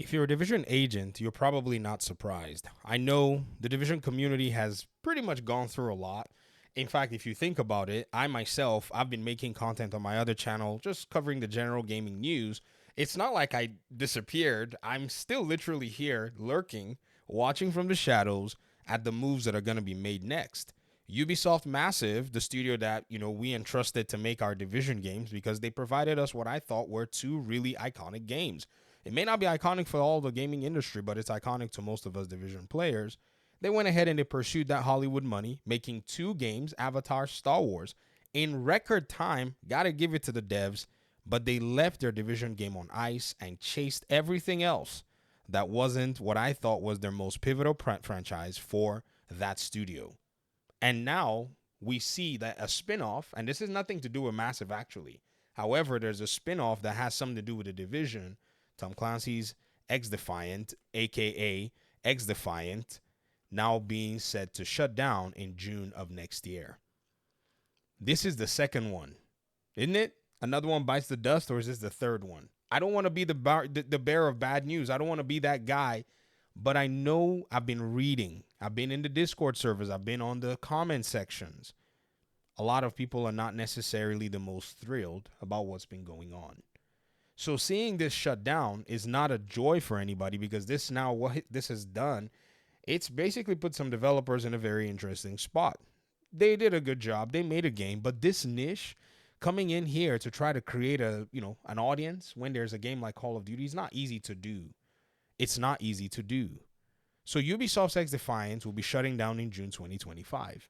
If you're a Division agent, you're probably not surprised. I know the Division community has pretty much gone through a lot. In fact, if you think about it, I myself, I've been making content on my other channel just covering the general gaming news. It's not like I disappeared. I'm still literally here, lurking, watching from the shadows at the moves that are going to be made next. Ubisoft Massive, the studio that, we entrusted to make our Division games because they provided us what I thought were two really iconic games. It may not be iconic for all the gaming industry, but it's iconic to most of us Division players. They went ahead and they pursued that Hollywood money, making two games, Avatar, Star Wars, in record time. Gotta give it to the devs, but they left their Division game on ice and chased everything else that wasn't what I thought was their most pivotal franchise for that studio. And now we see that a spin-off, and this has nothing to do with Massive actually. However, there's a spin-off that has something to do with the Division, Tom Clancy's XDefiant, aka XDefiant, now being set to shut down in June of next year. This is the second one, isn't it? Another one bites the dust, or is this the third one? I don't want to be the bearer of bad news. I don't want to be that guy, but I know I've been reading. I've been in the Discord servers. I've been on the comment sections. A lot of people are not necessarily the most thrilled about what's been going on. So seeing this shut down is not a joy for anybody, because this now, what this has done, it's basically put some developers in a very interesting spot. They did a good job. They made a game, but this niche coming in here to try to create an audience when there's a game like Call of Duty is not easy to do. It's not easy to do. So Ubisoft's XDefiant will be shutting down in June 2025.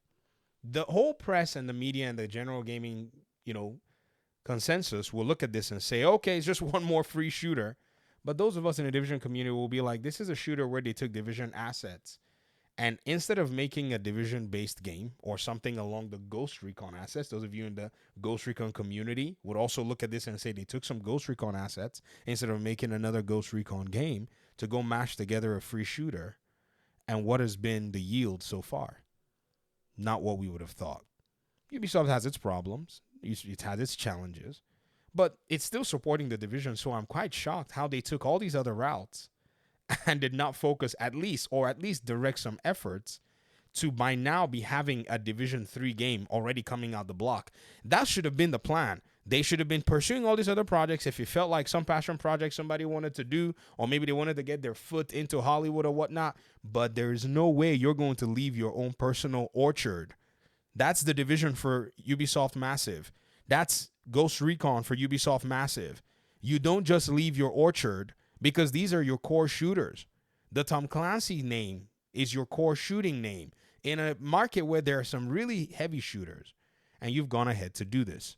The whole press and the media and the general gaming, consensus will look at this and say, okay, it's just one more free shooter. But those of us in the Division community will be like, this is a shooter where they took Division assets, and instead of making a Division-based game or something along the Ghost Recon assets, those of you in the Ghost Recon community would also look at this and say they took some Ghost Recon assets instead of making another Ghost Recon game to go mash together a free shooter. And what has been the yield so far? Not what we would have thought. Ubisoft has its problems. It has its challenges, but it's still supporting the Division. So I'm quite shocked how they took all these other routes and did not focus at least direct some efforts to by now be having a Division 3 game already coming out the block. That should have been the plan. They should have been pursuing all these other projects if you felt like some passion project somebody wanted to do, or maybe they wanted to get their foot into Hollywood or whatnot. But there's no way you're going to leave your own personal orchard. That's the Division for Ubisoft Massive. That's Ghost Recon for Ubisoft Massive. You don't just leave your orchard, because these are your core shooters. The Tom Clancy name is your core shooting name in a market where there are some really heavy shooters, and you've gone ahead to do this.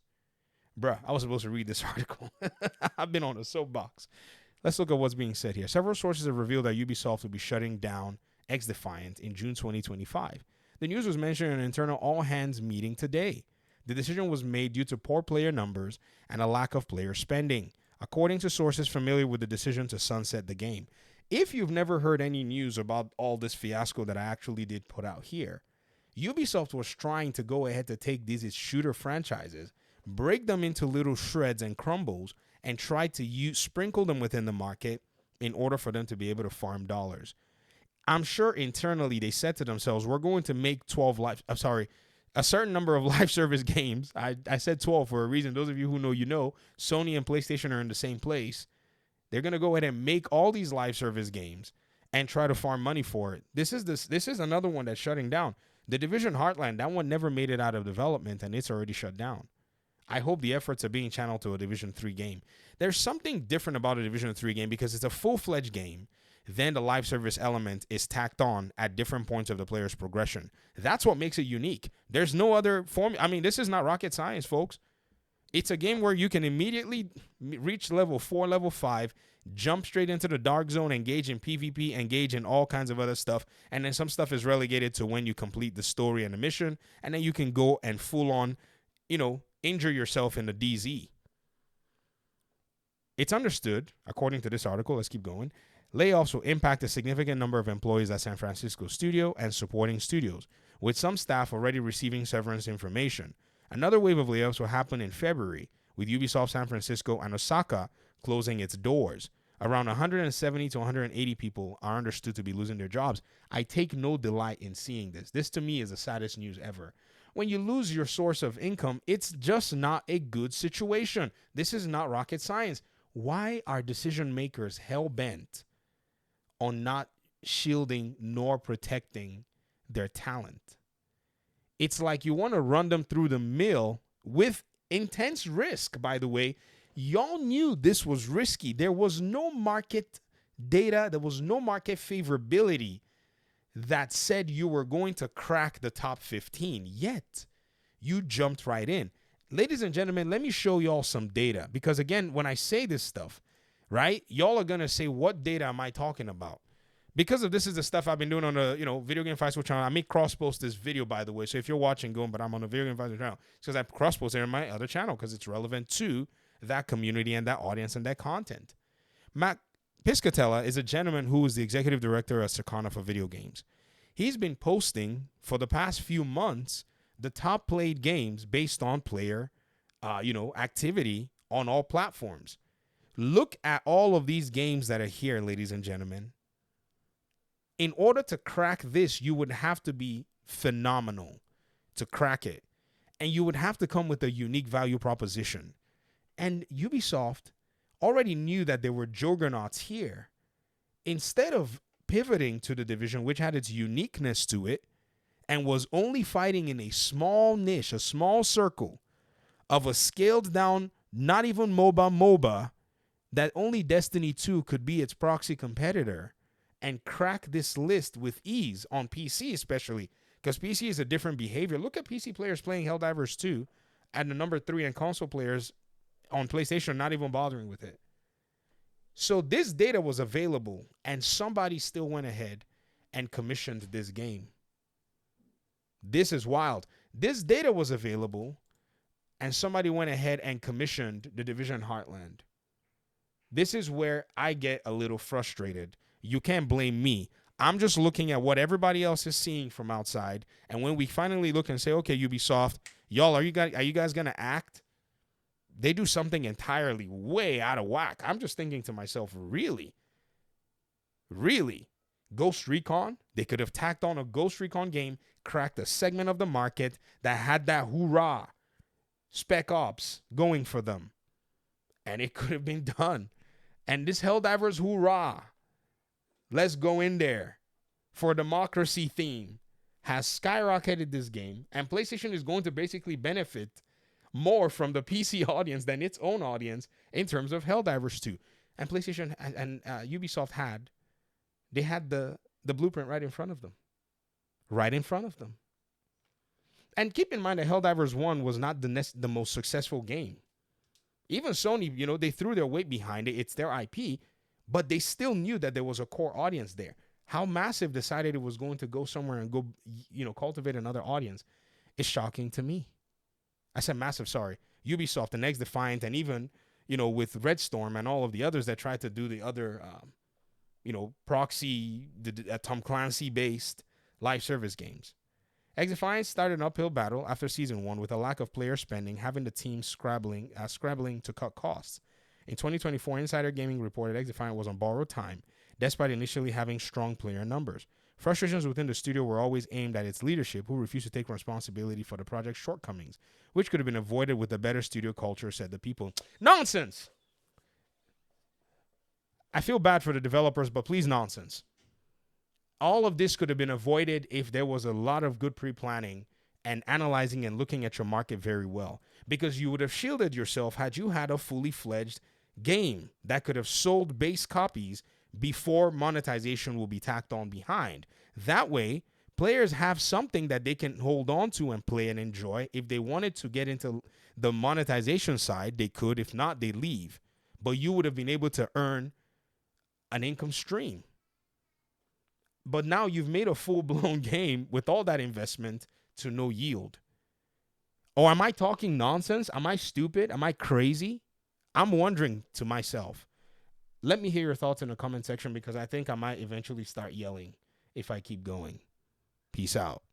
Bruh, I was supposed to read this article. I've been on a soapbox. Let's look at what's being said here. Several sources have revealed that Ubisoft will be shutting down XDefiant in June 2025. The news was mentioned in an internal all-hands meeting today. The decision was made due to poor player numbers and a lack of player spending, according to sources familiar with the decision to sunset the game. If you've never heard any news about all this fiasco that I actually did put out here, Ubisoft was trying to go ahead to take these shooter franchises, break them into little shreds and crumbles, and try to sprinkle them within the market in order for them to be able to farm dollars. I'm sure internally they said to themselves, we're going to make a certain number of live service games. I said 12 for a reason. Those of you who know, Sony and PlayStation are in the same place. They're going to go ahead and make all these live service games and try to farm money for it. This is another one that's shutting down. The Division Heartland, that one never made it out of development, and it's already shut down. I hope the efforts are being channeled to a Division 3 game. There's something different about a Division 3 game because it's a full-fledged game. Then the live service element is tacked on at different points of the player's progression. That's what makes it unique. There's no other form. I mean, this is not rocket science, folks. It's a game where you can immediately reach level 4, level 5, jump straight into the dark zone, engage in PvP, engage in all kinds of other stuff. And then some stuff is relegated to when you complete the story and the mission. And then you can go and full on, injure yourself in the DZ. It's understood, according to this article, let's keep going, layoffs will impact a significant number of employees at San Francisco studio and supporting studios, with some staff already receiving severance information. Another wave of layoffs will happen in February, with Ubisoft San Francisco and Osaka closing its doors. Around 170 to 180 people are understood to be losing their jobs. I take no delight in seeing this. This to me is the saddest news ever. When you lose your source of income, it's just not a good situation. This is not rocket science. Why are decision makers hell bent on not shielding nor protecting their talent? It's like you want to run them through the mill with intense risk, by the way. Y'all knew this was risky. There was no market data. There was no market favorability that said you were going to crack the top 15. Yet, you jumped right in. Ladies and gentlemen, let me show y'all some data. Because again, when I say this stuff, right, y'all are going to say, what data am I talking about? Because of this is the stuff I've been doing on the, Video Game Festival channel. I may cross-post this video, by the way. So if you're watching, going, but I'm on the Video Game Festival channel. It's because I cross-post it on my other channel because it's relevant to that community and that audience and that content. Matt Piscatella is a gentleman who is the executive director at Circana for video games. He's been posting for the past few months the top played games based on player, activity on all platforms. Look at all of these games that are here, ladies and gentlemen. In order to crack this, you would have to be phenomenal to crack it. And you would have to come with a unique value proposition. And Ubisoft already knew that there were juggernauts here. Instead of pivoting to the division, which had its uniqueness to it, and was only fighting in a small niche, a small circle of a scaled down, not even MOBA, that only Destiny 2 could be its proxy competitor, and crack this list with ease on PC especially, because PC is a different behavior. Look at PC players playing Helldivers 2 at the number 3, and console players on PlayStation not even bothering with it. So this data was available, and somebody still went ahead and commissioned this game. This is wild. This data was available, and somebody went ahead and commissioned The Division Heartland. This is where I get a little frustrated. You can't blame me. I'm just looking at what everybody else is seeing from outside. And when we finally look and say, okay, Ubisoft, y'all, are you guys going to act? They do something entirely way out of whack. I'm just thinking to myself, really? Really? Ghost Recon? They could have tacked on a Ghost Recon game, cracked a segment of the market that had that hoorah, Spec Ops going for them. And it could have been done. And this Helldivers hoorah, let's go in there for a democracy theme, has skyrocketed this game, and PlayStation is going to basically benefit more from the PC audience than its own audience in terms of Helldivers 2. And PlayStation and Ubisoft had the blueprint right in front of them. Right in front of them. And keep in mind that Helldivers 1 was not the most successful game. Even Sony, they threw their weight behind it. It's their IP. But they still knew that there was a core audience there. How Massive decided it was going to go somewhere and go, cultivate another audience is shocking to me. I said Massive, sorry. Ubisoft and XDefiant, and even, with Red Storm and all of the others that tried to do the other, proxy, Tom Clancy-based live service games. XDefiant started an uphill battle after Season 1 with a lack of player spending, having the team scrabbling to cut costs. In 2024, Insider Gaming reported XDefiant was on borrowed time, despite initially having strong player numbers. Frustrations within the studio were always aimed at its leadership, who refused to take responsibility for the project's shortcomings, which could have been avoided with a better studio culture, said the people. Nonsense! I feel bad for the developers, but please, nonsense. All of this could have been avoided if there was a lot of good pre-planning and analyzing and looking at your market very well, because you would have shielded yourself had you had a fully fledged game that could have sold base copies before monetization will be tacked on behind. That way, players have something that they can hold on to and play and enjoy. If they wanted to get into the monetization side, they could. If not, they leave. But you would have been able to earn an income stream. But now you've made a full-blown game with all that investment to no yield. Or am I talking nonsense? Am I stupid? Am I crazy? I'm wondering to myself. Let me hear your thoughts in the comment section, because I think I might eventually start yelling if I keep going. Peace out.